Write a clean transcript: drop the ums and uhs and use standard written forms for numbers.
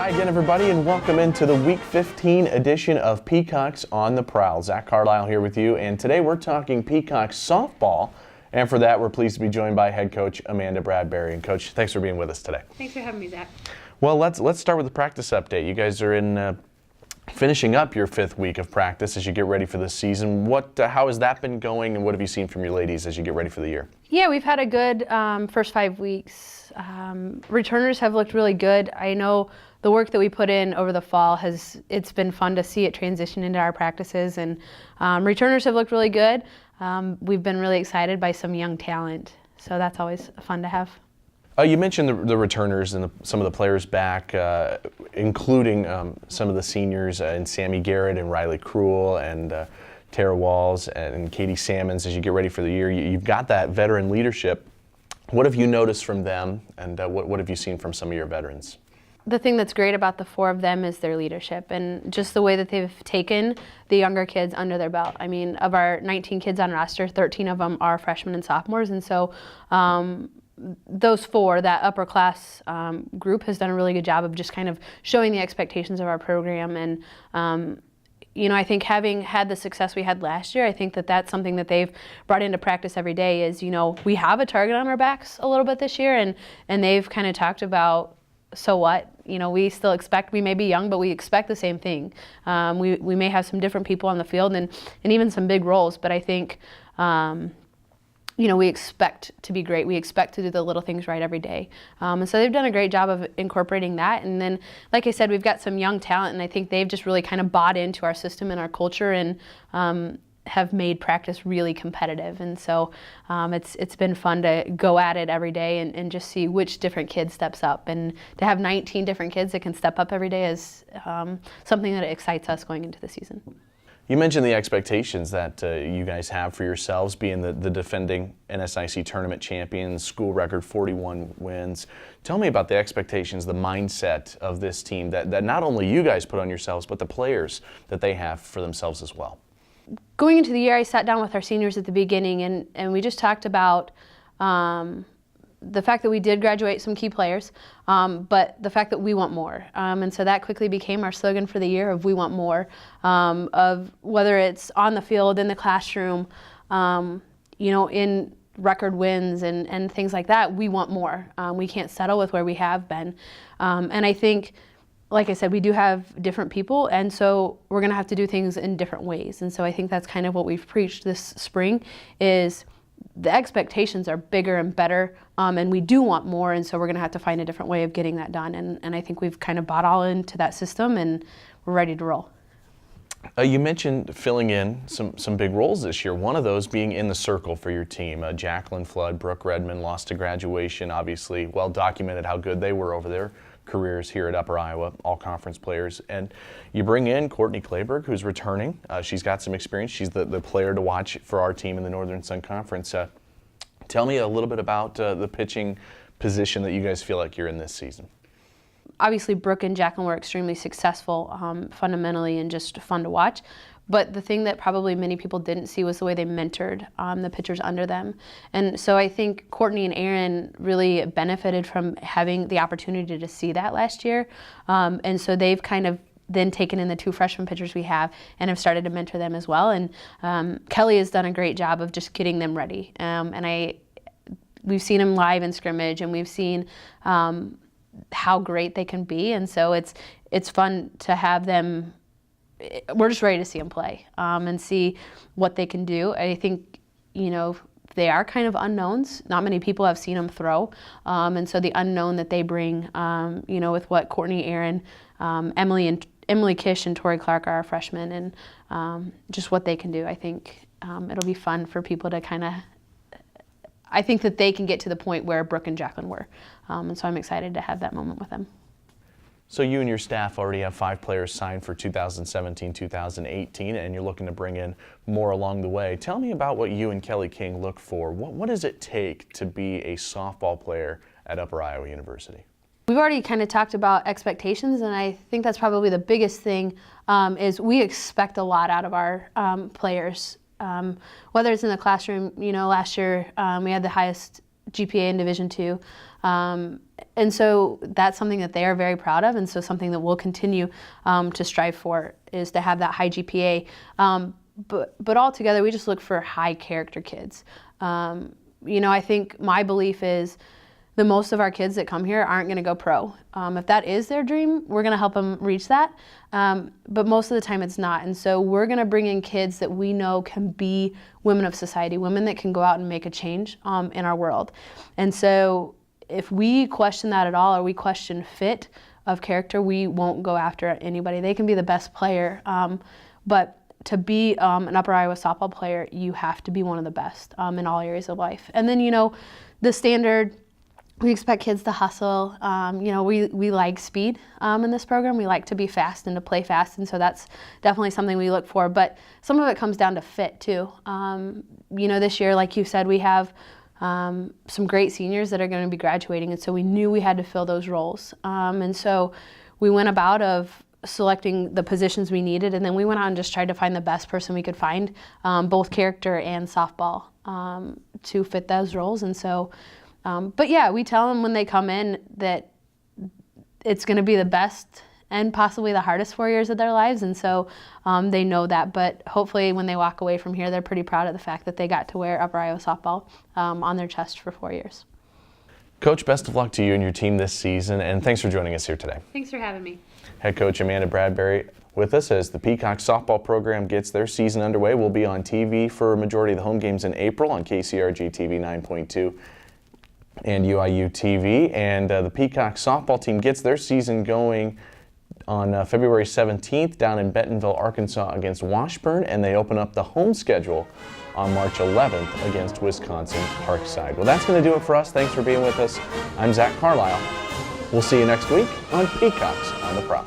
Hi again, everybody, and welcome into the Week 15 edition of Peacocks on the Prowl. Zach Carlyle here with you, and today we're talking Peacocks softball. And for that, we're pleased to be joined by head coach Amanda Bradberry. And Coach, thanks for being with us today. Thanks for having me, Zach. Well, let's start with the practice update. You guys are in finishing up your 5th week of practice as you get ready for the season. How has that been going, and what have you seen from your ladies as you get ready for the year? Yeah, we've had a good first 5 weeks. Returners have looked really good. I know the work that we put in over the fall it's been fun to see it transition into our practices, and returners have looked really good. We've been really excited by some young talent, so that's always fun to have. You mentioned the returners and some of the players back, including some of the seniors and Sammy Garrett and Riley Cruel and Tara Walls and Katie Salmons as you get ready for the year. You've got that veteran leadership. What have you noticed from them, and what have you seen from some of your veterans? The thing that's great about the 4 of them is their leadership and just the way that they've taken the younger kids under their belt. I mean, of our 19 kids on roster, 13 of them are freshmen and sophomores, and so those 4, that upper class group, has done a really good job of just kind of showing the expectations of our program. And I think having had the success we had last year, I think that that's something that they've brought into practice every day is, we have a target on our backs a little bit this year, and they've kind of talked about, so what? We still expect, we may be young, but we expect the same thing. We may have some different people on the field and even some big roles, but I think, we expect to be great. We expect to do the little things right every day. And so they've done a great job of incorporating that. And then, like I said, we've got some young talent, and I think they've just really kind of bought into our system and our culture and have made practice really competitive. And so it's been fun to go at it every day and just see which different kid steps up. And to have 19 different kids that can step up every day is something that excites us going into the season. You mentioned the expectations that you guys have for yourselves, being the defending NSIC tournament champions, school record 41 wins. Tell me about the expectations, the mindset of this team that not only you guys put on yourselves, but the players that they have for themselves as well. Going into the year, I sat down with our seniors at the beginning, and we just talked about the fact that we did graduate some key players, but the fact that we want more. And so that quickly became our slogan for the year of we want more, of whether it's on the field, in the classroom, in record wins and things like that. We want more. We can't settle with where we have been. And I think, like I said, we do have different people, and so we're going to have to do things in different ways. And so I think that's kind of what we've preached this spring is the expectations are bigger and better, and we do want more, and so we're going to have to find a different way of getting that done. And I think we've kind of bought all into that system, and we're ready to roll. You mentioned filling in some big roles this year, one of those being in the circle for your team. Jacqueline Flood, Brooke Redmond lost to graduation, obviously well documented how good they were over their careers here at Upper Iowa, all conference players. And you bring in Courtney Clayberg, who's returning. She's got some experience. She's the player to watch for our team in the Northern Sun Conference. Tell me a little bit about the pitching position that you guys feel like you're in this season. Obviously, Brooke and Jacqueline were extremely successful fundamentally and just fun to watch. But the thing that probably many people didn't see was the way they mentored the pitchers under them. And so I think Courtney and Aaron really benefited from having the opportunity to see that last year. And so they've kind of then taken in the 2 freshman pitchers we have and have started to mentor them as well. And Kelly has done a great job of just getting them ready. We've seen them live in scrimmage, and we've seen how great they can be. And so it's fun to have them. We're just ready to see them play and see what they can do. I think, they are kind of unknowns. Not many people have seen them throw. And so the unknown that they bring, with what Courtney, Aaron, Emily Kish, and Tori Clark are our freshmen, and just what they can do. I think it'll be fun for people to kind of, I think that they can get to the point where Brooke and Jacqueline were. And so I'm excited to have that moment with them. So you and your staff already have 5 players signed for 2017-2018, and you're looking to bring in more along the way. Tell me about what you and Kelly King look for. What does it take to be a softball player at Upper Iowa University? We've already kind of talked about expectations, and I think that's probably the biggest thing is we expect a lot out of our players. Whether it's in the classroom, last year we had the highest GPA in Division II. And so that's something that they are very proud of, and so something that we'll continue to strive for is to have that high GPA. But altogether, we just look for high character kids. I think my belief is the most of our kids that come here aren't going to go pro. If that is their dream, we're going to help them reach that. But most of the time it's not. And so we're going to bring in kids that we know can be women of society, women that can go out and make a change in our world. And so if we question that at all, or we question fit of character, we won't go after anybody. They can be the best player, but to be an Upper Iowa softball player, you have to be one of the best in all areas of life. And then, the standard, we expect kids to hustle. We like speed in this program. We like to be fast and to play fast, and so that's definitely something we look for. But some of it comes down to fit too. This year, like you said, we have some great seniors that are going to be graduating, and so we knew we had to fill those roles. And so we went about of selecting the positions we needed, and then we went out and just tried to find the best person we could find, both character and softball, to fit those roles. And so, but yeah, we tell them when they come in that it's going to be the best and possibly the hardest 4 years of their lives, and so they know that. But hopefully when they walk away from here, they're pretty proud of the fact that they got to wear Upper Iowa softball on their chest for 4 years. Coach, best of luck to you and your team this season, and thanks for joining us here today. Thanks for having me. Head coach Amanda Bradberry with us as the Peacocks softball program gets their season underway. We'll be on TV for a majority of the home games in April on KCRG TV 9.2 and UIU TV. And the Peacocks softball team gets their season going on February 17th down in Bentonville, Arkansas against Washburn, and they open up the home schedule on March 11th against Wisconsin Parkside. Well, that's going to do it for us. Thanks for being with us. I'm Zach Carlyle. We'll see you next week on Peacocks on the Prowl.